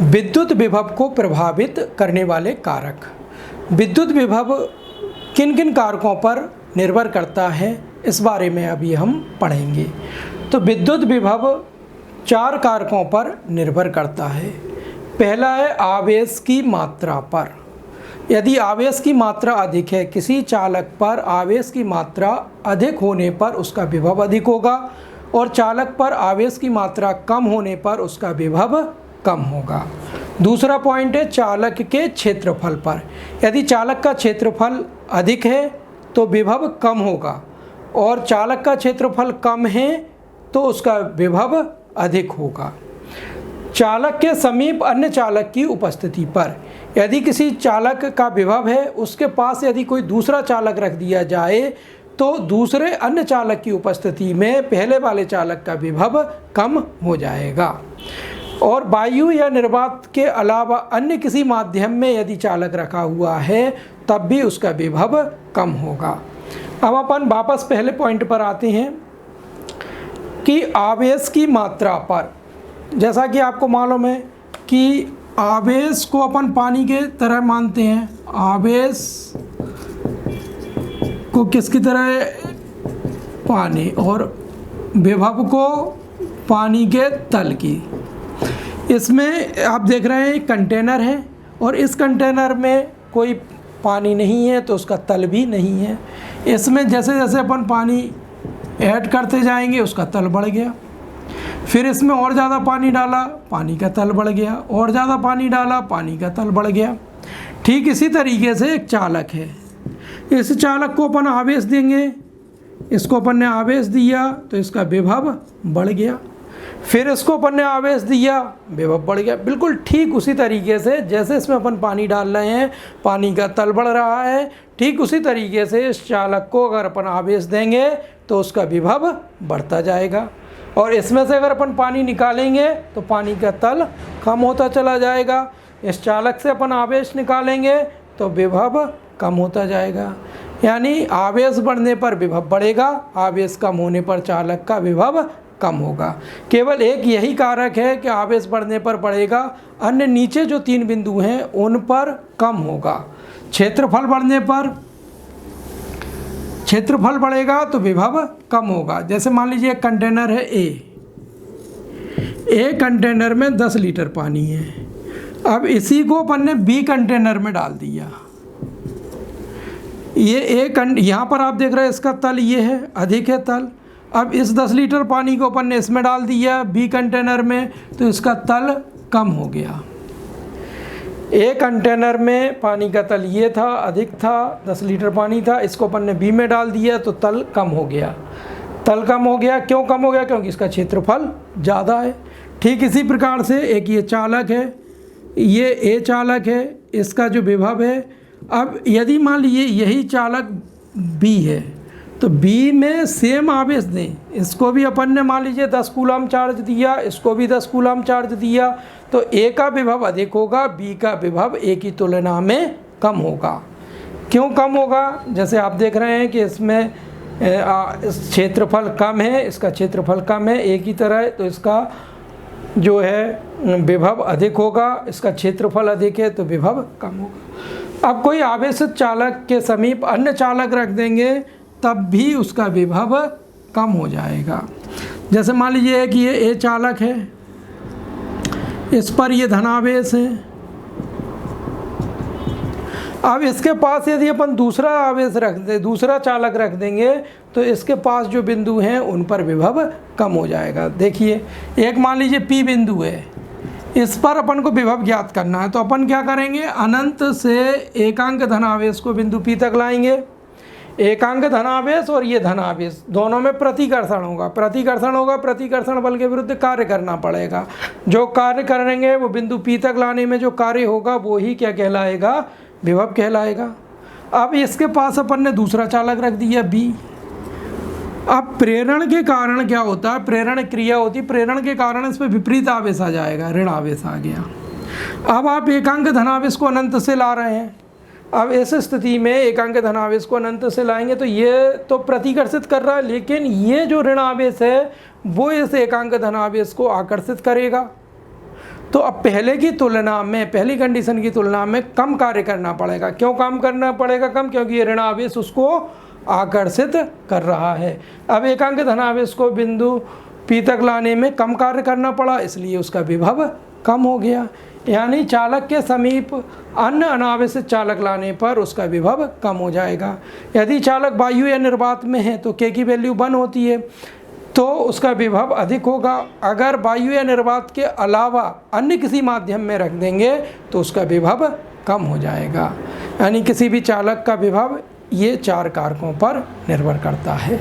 विद्युत विभव को प्रभावित करने वाले कारक। विद्युत विभव किन किन कारकों पर निर्भर करता है, इस बारे में अभी हम पढ़ेंगे। तो विद्युत विभव 4 कारकों पर निर्भर करता है। पहला है आवेश की मात्रा पर। यदि आवेश की मात्रा अधिक है, किसी चालक पर आवेश की मात्रा अधिक होने पर उसका विभव अधिक होगा, और चालक पर आवेश की मात्रा कम होने पर उसका विभव कम होगा। दूसरा पॉइंट है चालक के क्षेत्रफल पर। यदि चालक का क्षेत्रफल अधिक है तो विभव कम होगा, और चालक का क्षेत्रफल कम है तो उसका विभव अधिक होगा। चालक के समीप अन्य चालक की उपस्थिति पर। यदि किसी चालक का विभव है, उसके पास यदि कोई दूसरा चालक रख दिया जाए तो दूसरे अन्य चालक की उपस्थिति में पहले वाले चालक का विभव कम हो जाएगा। और वायु या निर्वात के अलावा अन्य किसी माध्यम में यदि चालक रखा हुआ है तब भी उसका विभव कम होगा। अब अपन वापस पहले पॉइंट पर आते हैं कि आवेश की मात्रा पर। जैसा कि आपको मालूम है कि आवेश को अपन पानी के तरह मानते हैं। आवेश को किसकी तरह? पानी, और विभव को पानी के तल की। इसमें आप देख रहे हैं कंटेनर है, और इस कंटेनर में कोई पानी नहीं है तो उसका तल भी नहीं है। इसमें जैसे जैसे अपन पानी ऐड करते जाएंगे उसका तल बढ़ गया। फिर इसमें और ज़्यादा पानी डाला, पानी का तल बढ़ गया, और ज़्यादा पानी डाला, पानी का तल बढ़ गया। ठीक इसी तरीके से एक चालक है। इस चालक को अपन आवेश देंगे, इसको अपन ने आवेश दिया तो इसका विभव बढ़ गया। फिर इसको अपन ने आवेश दिया, विभव बढ़ गया। बिल्कुल ठीक उसी तरीके से जैसे इसमें अपन पानी डाल रहे हैं, पानी का तल बढ़ रहा है, ठीक उसी तरीके से इस चालक को अगर अपन आवेश देंगे तो उसका विभव बढ़ता जाएगा। और इसमें से अगर अपन पानी निकालेंगे तो पानी का तल कम होता चला जाएगा। इस चालक से अपन आवेश निकालेंगे तो विभव कम होता जाएगा। यानी आवेश बढ़ने पर विभव बढ़ेगा, आवेश कम होने पर चालक का विभव कम होगा। केवल एक यही कारक है कि आवेश बढ़ने पर बढ़ेगा, अन्य नीचे जो 3 बिंदु हैं उन पर कम होगा। क्षेत्रफल बढ़ने पर, क्षेत्रफल बढ़ेगा तो विभव कम होगा। जैसे मान लीजिए एक कंटेनर है ए कंटेनर में 10 लीटर पानी है। अब इसी को अपन ने बी कंटेनर में डाल दिया। ये यहाँ पर आप देख रहे हैं इसका तल ये है, अधिक है तल। अब इस 10 लीटर पानी को अपन ने इसमें डाल दिया बी कंटेनर में, तो इसका तल कम हो गया। ए कंटेनर में पानी का तल ये था, अधिक था, 10 लीटर पानी था, इसको अपन ने बी में डाल दिया तो तल कम हो गया। तल कम हो गया, क्यों कम हो गया? क्योंकि इसका क्षेत्रफल ज़्यादा है। ठीक इसी प्रकार से एक ये चालक है, ये ए चालक है, इसका जो विभव है। अब यदि मान लीजिए यही चालक बी है तो बी में सेम आवेश दें, इसको भी अपन ने मान लीजिए 10 कूलम चार्ज दिया, इसको भी 10 कूलम चार्ज दिया, तो ए का विभव अधिक होगा, बी का विभव ए की तुलना में कम होगा। क्यों कम होगा? जैसे आप देख रहे हैं कि इसमें क्षेत्रफल कम है, इसका क्षेत्रफल कम है ए की तरह, तो इसका जो है विभव अधिक होगा, इसका क्षेत्रफल अधिक है तो विभव कम होगा। अब कोई आवेशित चालक के समीप अन्य चालक रख देंगे तब भी उसका विभव कम हो जाएगा। जैसे मान लीजिए कि ये ए चालक है, इस पर ये धनावेश है। अब इसके पास यदि अपन दूसरा आवेश रख दें, दूसरा चालक रख देंगे तो इसके पास जो बिंदु हैं उन पर विभव कम हो जाएगा। देखिए एक मान लीजिए पी बिंदु है, इस पर अपन को विभव ज्ञात करना है, तो अपन क्या करेंगे? अनंत से एकांक धनावेश को बिंदु पी तक लाएंगे। एकांक धनावेश और ये धनावेश दोनों में प्रतिकर्षण होगा, प्रतिकर्षण होगा, प्रतिकर्षण बल के विरुद्ध कार्य करना पड़ेगा। जो कार्य करेंगे वो बिंदु पी तक लाने में जो कार्य होगा वो ही क्या कहलाएगा? विभव कहलाएगा। अब इसके पास अपन ने दूसरा चालक रख दिया बी। अब प्रेरण के कारण क्या होता है? प्रेरण क्रिया होती है, प्रेरण के कारण इस पर विपरीत आवेश आ जाएगा, ऋण आवेश आ गया। अब आप एकांक धनावेश को अनंत से ला रहे हैं। अब इस स्थिति में एकांक धनावेश को अनंत से लाएंगे तो ये तो प्रतिकर्षित कर रहा है, लेकिन ये जो ऋण आवेश है वो इस एकांक धनावेश को आकर्षित करेगा। तो अब पहले की तुलना में, पहली कंडीशन की तुलना में कम कार्य करना पड़ेगा। क्यों काम करना पड़ेगा कम? क्योंकि ये ऋणावेश उसको आकर्षित कर रहा है। अब एकांक धनावेश को बिंदु P तक लाने में कम कार्य करना पड़ा, इसलिए उसका विभव कम हो गया। यानी चालक के समीप अन्य अनावेशित चालक लाने पर उसका विभव कम हो जाएगा। यदि चालक वायु या निर्वात में है तो K की वैल्यू 1 होती है, तो उसका विभव अधिक होगा। अगर वायु या निर्वात के अलावा अन्य किसी माध्यम में रख देंगे तो उसका विभव कम हो जाएगा। यानी किसी भी चालक का विभव ये 4 कारकों पर निर्भर करता है।